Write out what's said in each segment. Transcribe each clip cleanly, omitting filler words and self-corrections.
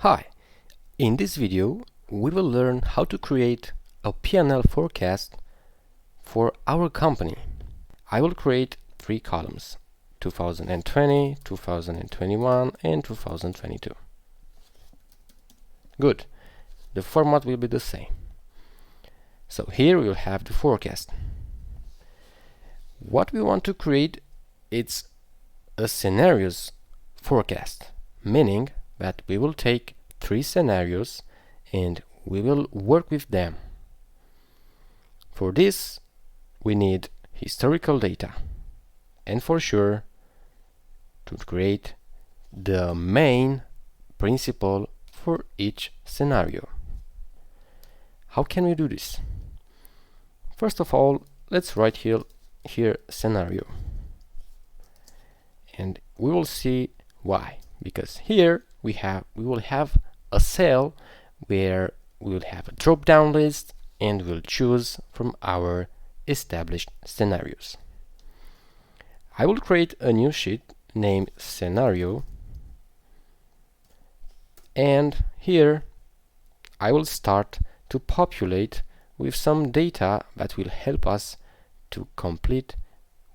Hi, in this video we will learn how to create a P&L forecast for our company. I will create 3 columns: 2020, 2021 and 2022. Good, the format will be the same. So here we will have the forecast. What we want to create is a scenarios forecast, meaning that we will take 3 scenarios and we will work with them. For this we need historical data and for sure to create the main principle for each scenario. How can we do this? First of all, let's write here scenario, and we will see why. Because here we will have a cell where we will have a drop-down list and we'll choose from our established scenarios. I will create a new sheet named scenario, and here I will start to populate with some data that will help us to complete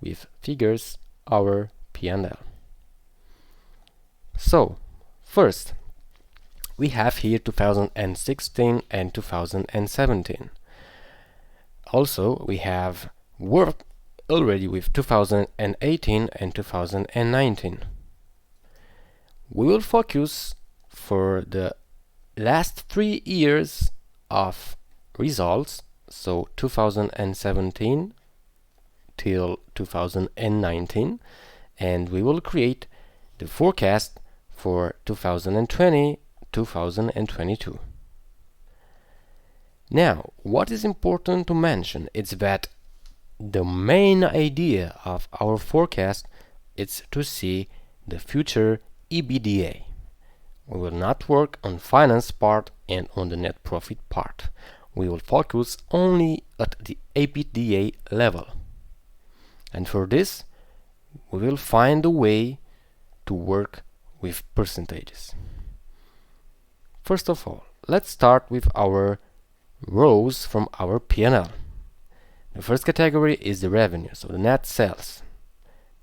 with figures our P&L. So, first, we have here 2016 and 2017. Also, we have worked already with 2018 and 2019. We will focus for the last 3 years of results, so 2017 till 2019, and we will create the forecast for 2020, 2022. Now, what is important to mention is that the main idea of our forecast is to see the future EBITDA. We will not work on finance part and on the net profit part. We will focus only at the EBITDA level. And for this, we will find a way to work with percentages. First of all, let's start with our rows from our P&L. The first category is the revenue, so the net sales.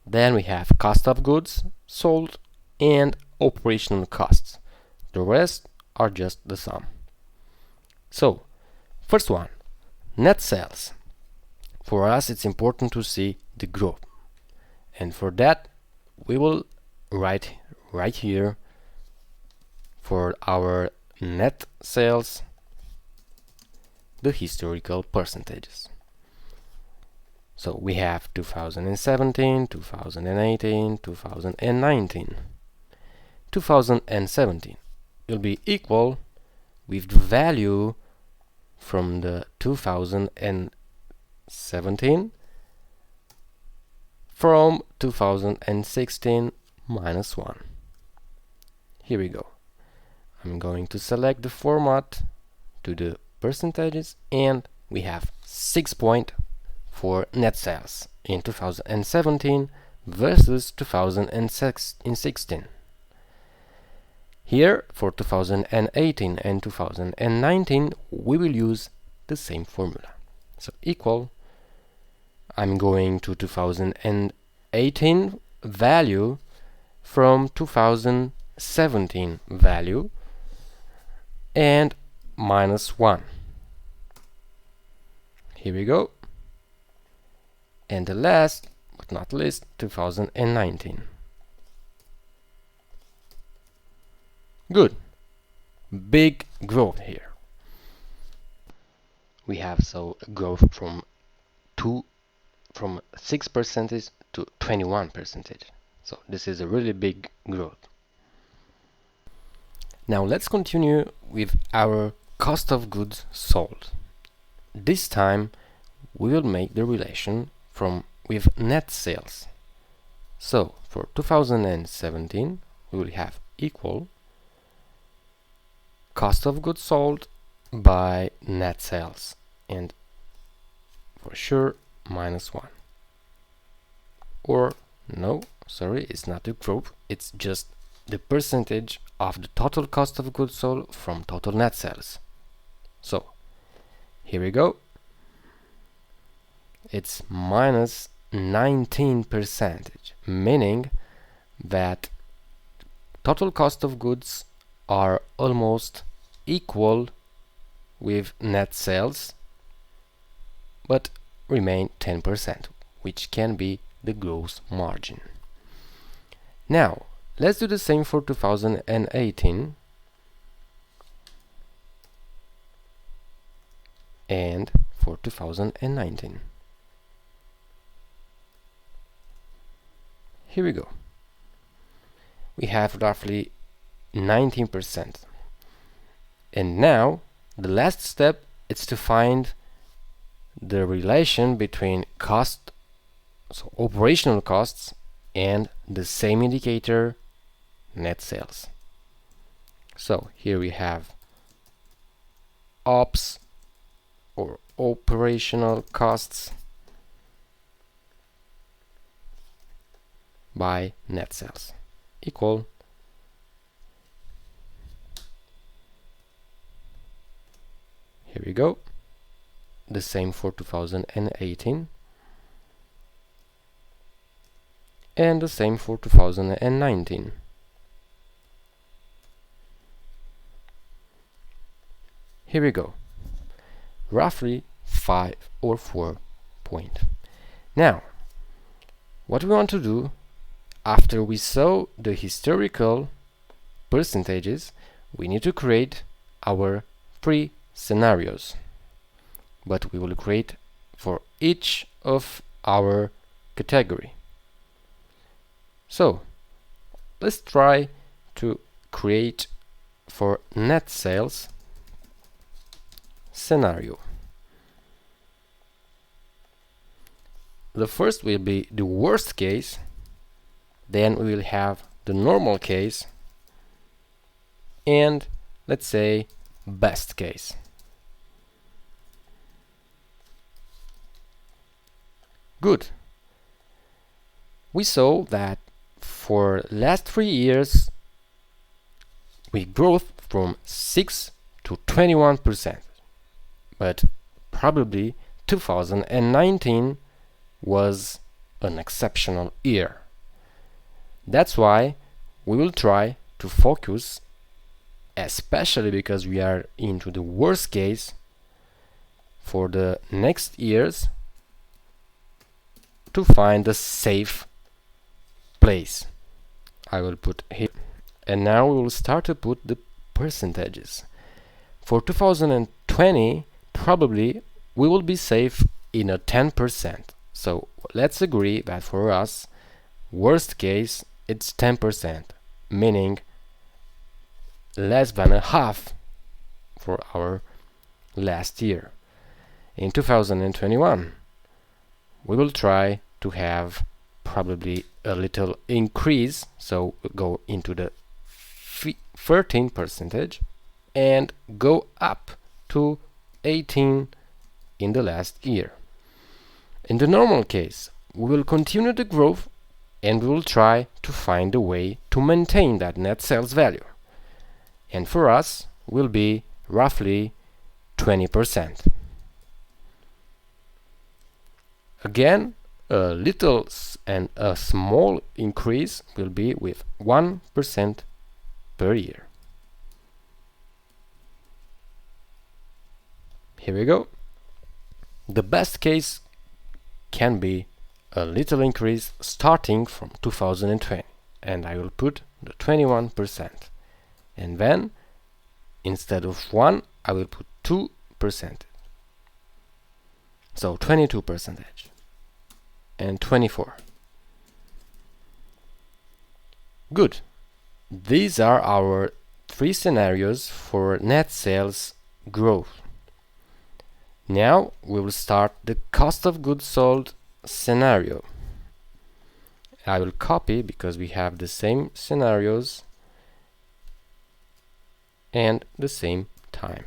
Then we have cost of goods sold and operational costs. The rest are just the sum. So, first one, net sales. For us, it's important to see the growth. And for that, we will write right here for our net sales the historical percentages. So we have 2017, 2018, 2019. 2017 will be equal with the value from the 2017 from 2016 minus 1. Here we go. I'm going to select the format to the percentages, and we have 6 points for net sales in 2017 versus 2016. Here for 2018 and 2019 we will use the same formula. So equal, I'm going to 2018 value from 2017 value and minus 1. Here we go. And the last but not least, 2019. Good. Big growth here. We have so a growth from 6% to 21%. So this is a really big growth. Now let's continue with our cost of goods sold. This time we will make the relation with net sales. So for 2017 we will have equal cost of goods sold by net sales, and for sure minus 1. Or no, sorry, it's not a group, it's just the percentage of the total cost of goods sold from total net sales. So here we go. It's minus 19%, meaning that total cost of goods are almost equal with net sales, but remain 10%, which can be the gross margin. Now, let's do the same for 2018 and for 2019. Here we go. We have roughly 19%. And now, the last step is to find the relation between cost, so operational costs, and the same indicator, net sales. So here we have ops or operational costs by net sales equal here we go, the same for 2018 and the same for 2019. Here we go, roughly 5 or 4 points. Now, what we want to do after we saw the historical percentages, we need to create our 3 scenarios, but we will create for each of our category. So let's try to create for net sales scenario. The first will be the worst case, then we will have the normal case, and let's say best case. Good. We saw that for last 3 years we growth from 6 to 21%, but probably 2019 was an exceptional year. That's why we will try to focus, especially because we are into the worst case, for the next years to find a safe place. I will put here, and now we will start to put the percentages. For 2020, probably we will be safe in a 10%. So let's agree that for us, worst case, it's 10%, meaning less than a half for our last year. In 2021, we will try to have probably a little increase, so go into the 13% and go up to 18 in the last year. In the normal case, we will continue the growth and we will try to find a way to maintain that net sales value. And for us will be roughly 20%. Again, a little and a small increase will be with 1% per year. Here we go. The best case can be a little increase starting from 2020, and I will put the 21%, and then instead of 1 I will put 2%, so 22% and 24. Good. These are our 3 scenarios for net sales growth. Now we will start the cost of goods sold scenario. I will copy because we have the same scenarios and the same time,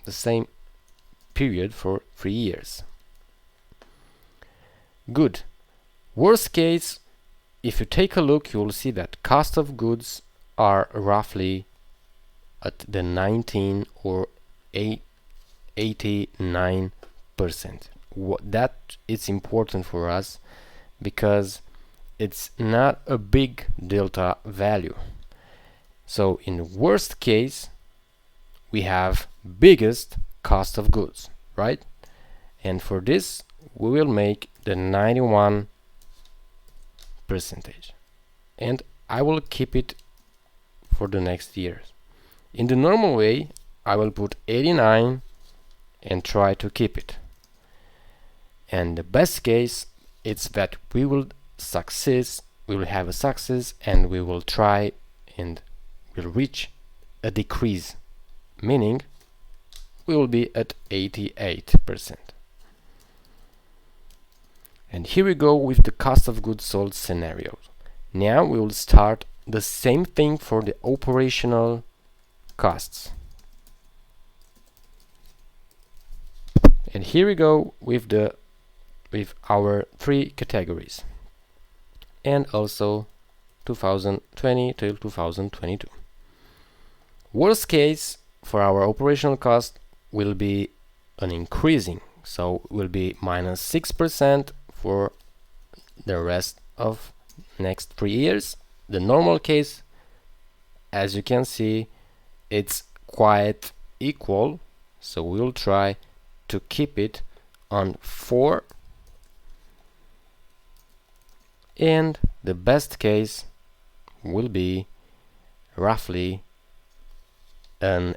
the same period for 3 years. Good. Worst case, if you take a look, you will see that cost of goods are roughly at the 19 or 89%. That is important for us because it's not a big delta value. So in worst case, we have biggest cost of goods, right? And for this, we will make the 91%. And I will keep it for the next years. In the normal way, I will put 89 and try to keep it. And the best case, it's that we will have a success, and we will try and will reach a decrease, meaning we will be at 88%. And here we go with the cost of goods sold scenario. Now we will start the same thing for the operational costs. And here we go with our three categories, and also 2020 till 2022. Worst case for our operational cost will be an increasing, so will be -6% for the rest of next 3 years. The normal case, as you can see, it's quite equal, so we'll try to keep it on 4, and the best case will be roughly a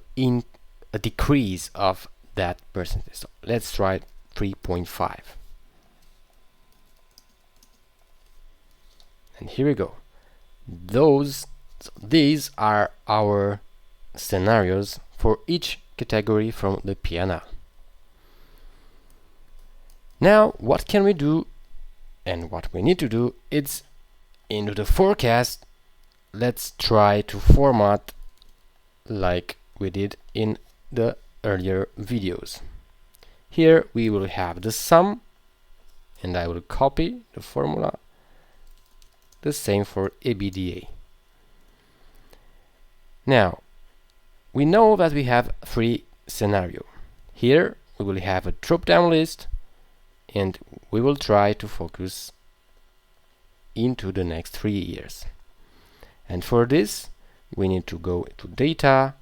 decrease of that percentage. So let's try 3.5. And here we go. These are our scenarios for each category from the P&L. Now, what can we do, and what we need to do is, into the forecast, let's try to format like we did in the earlier videos. Here we will have the sum, and I will copy the formula. The same for EBITDA. Now, we know that we have 3 scenarios. Here we will have a drop-down list, and we will try to focus into the next 3 years. And for this, we need to go to Data,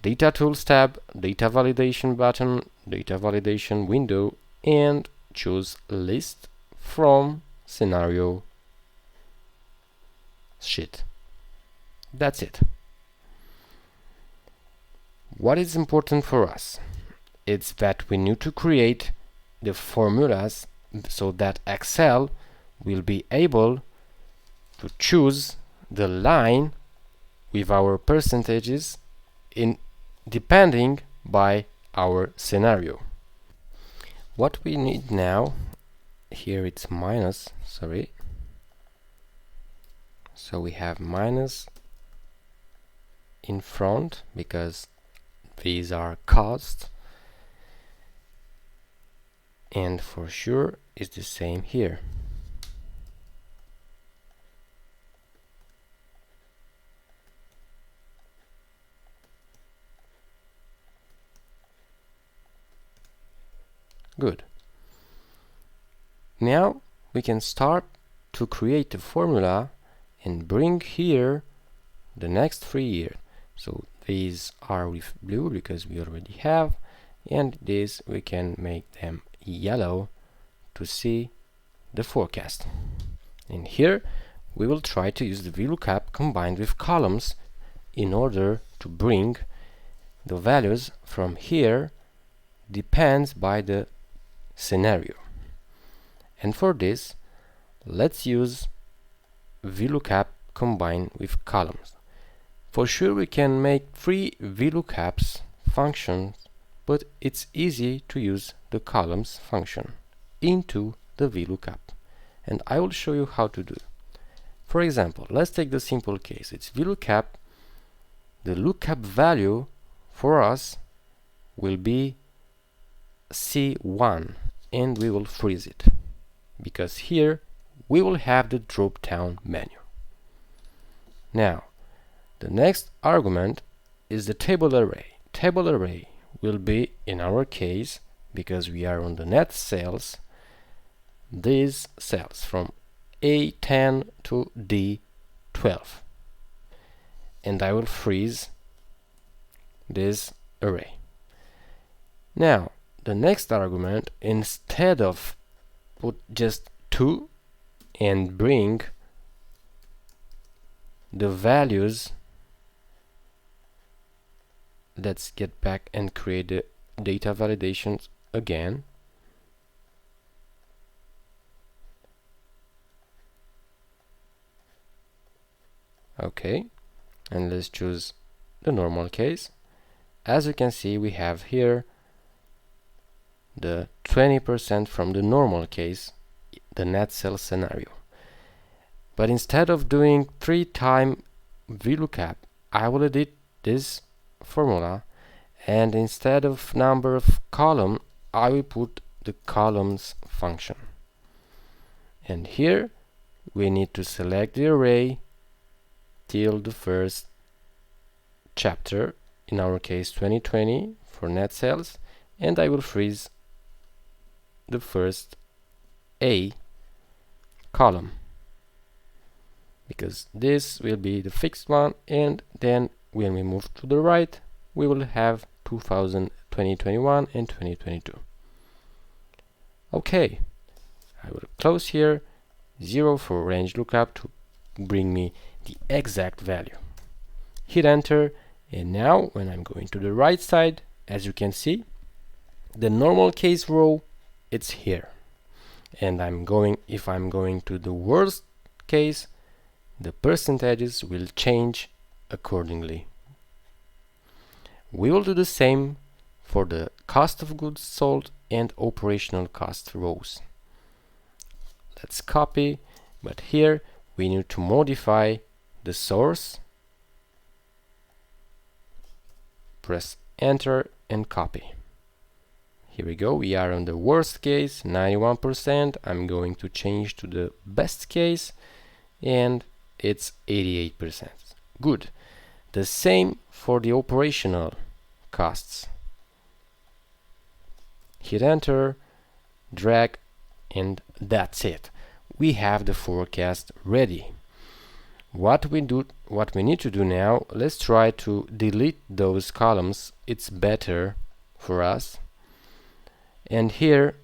Data Tools tab, Data Validation button, Data Validation window, and choose List from Scenario Sheet. That's it. What is important for us? It's that we need to create the formulas so that Excel will be able to choose the line with our percentages in depending by our scenario. What we need now, here it's minus, sorry. So we have minus in front because these are costs, and for sure it's the same here. Good. Now we can start to create the formula and bring here the next 3 years. So these are with blue because we already have, and these we can make them yellow to see the forecast. And here we will try to use the VLOOKUP combined with columns in order to bring the values from here depends by the scenario. And for this, let's use VLOOKUP combined with columns. For sure we can make 3 VLOOKUPs functions, but it's easy to use the columns function into the VLOOKUP, and I will show you how to do. For example, let's take the simple case. It's VLOOKUP. The lookup value for us will be C1, and we will freeze it because here we will have the drop-down menu. Now, the next argument is the table array. Table array will be, in our case, because we are on the net sales, these cells from A10 to D12. And I will freeze this array. Now, the next argument, instead of put just 2 and bring the values, let's get back and create the data validations again. Okay, and let's choose the normal case. As you can see, we have here the 20% from the normal case, the net sales scenario. But instead of doing 3 times VLOOKUP, I will edit this formula, and instead of number of column, I will put the columns function. And here we need to select the array till the first chapter, in our case 2020 for net sales, and I will freeze the first A column, because this will be the fixed one, and then when we move to the right we will have 2021 and 2022. Okay, I will close here, 0 for range lookup to bring me the exact value. Hit enter, and now when I'm going to the right side, as you can see, the normal case row, it's here. And if I'm going to the worst case, the percentages will change accordingly. We will do the same for the cost of goods sold and operational cost rows. Let's copy, but here we need to modify the source. Press enter and copy. Here we go, we are on the worst case, 91%. I'm going to change to the best case, and it's 88%. Good. The same for the operational costs. Hit enter, drag, and that's it. We have the forecast ready. What we need to do now, let's try to delete those columns. It's better for us. And here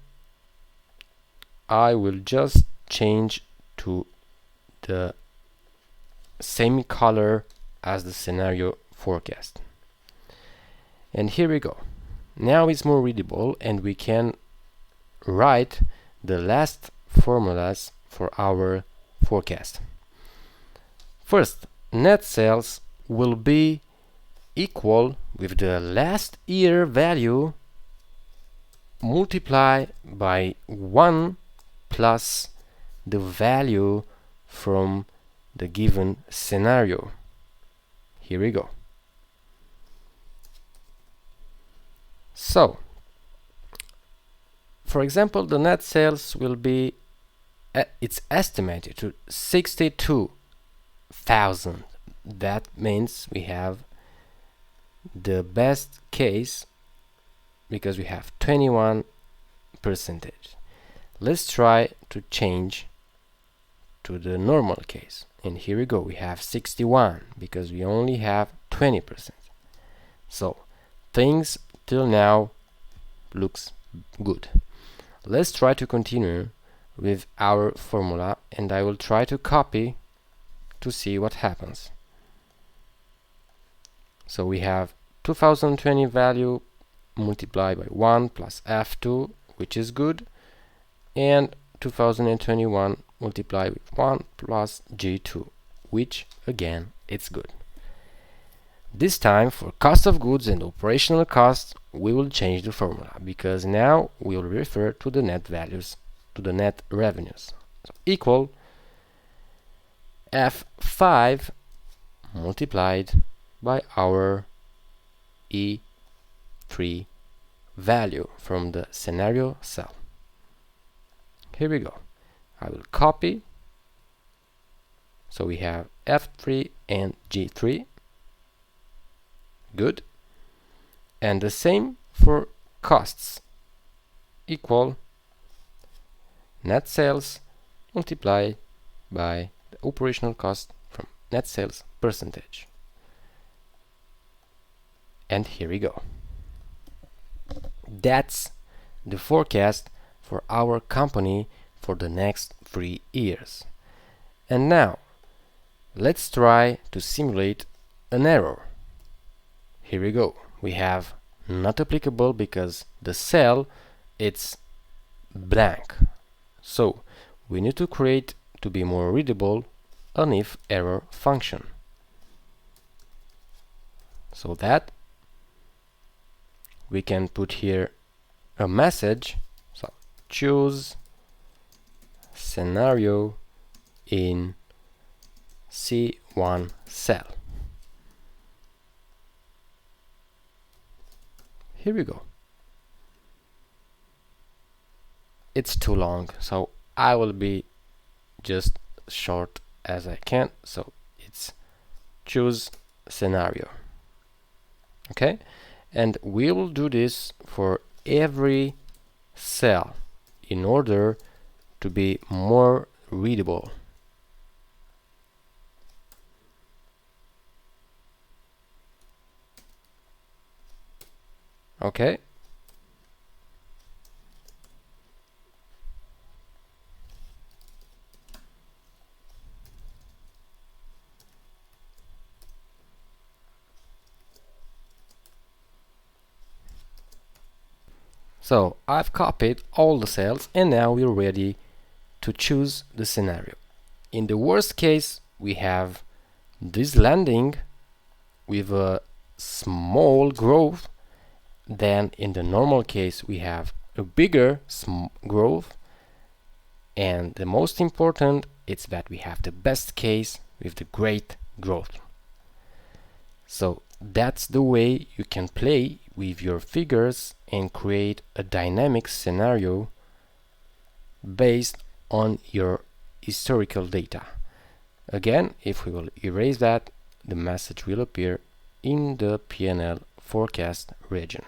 I will just change to the same color as the scenario forecast. And here we go. Now it's more readable, and we can write the last formulas for our forecast. First, net sales will be equal with the last year value multiplied by 1 plus the value from the given scenario. Here we go. So, for example, the net sales will be, it's estimated to 62,000. That means we have the best case because we have 21%. Let's try to change to the normal case, and here we go, we have 61 because we only have 20%. So things till now looks good. Let's try to continue with our formula, and I will try to copy to see what happens. So we have 2020 value multiplied by 1 plus F2, which is good, and 2021 multiplied with 1 plus G2, which again it's good. This time for cost of goods and operational costs we will change the formula, because now we will refer to the net values, to the net revenues. So equal F5 multiplied by our E3 value from the scenario cell. Here we go. I will copy So we have F3 and G3. Good. And the same for costs, equal net sales multiplied by the operational cost from net sales percentage. And here we go. That's the forecast for our company for the next 3 years. And now let's try to simulate an error. Here we go. We have not applicable because the cell it's blank. So we need to create, to be more readable, an if error function. So that we can put here a message. So choose scenario in C1 cell. Here we go. It's too long, so I will be just short as I can. So it's choose scenario. Okay, and we will do this for every cell in order to be more readable. Okay. So I've copied all the cells and now we're ready to choose the scenario. In the worst case, we have this landing with a small growth. Then in the normal case, we have a bigger growth. And the most important is that we have the best case with the great growth. So that's the way you can play with your figures and create a dynamic scenario based on your historical data. Again, if we will erase that, the message will appear in the P&L forecast region.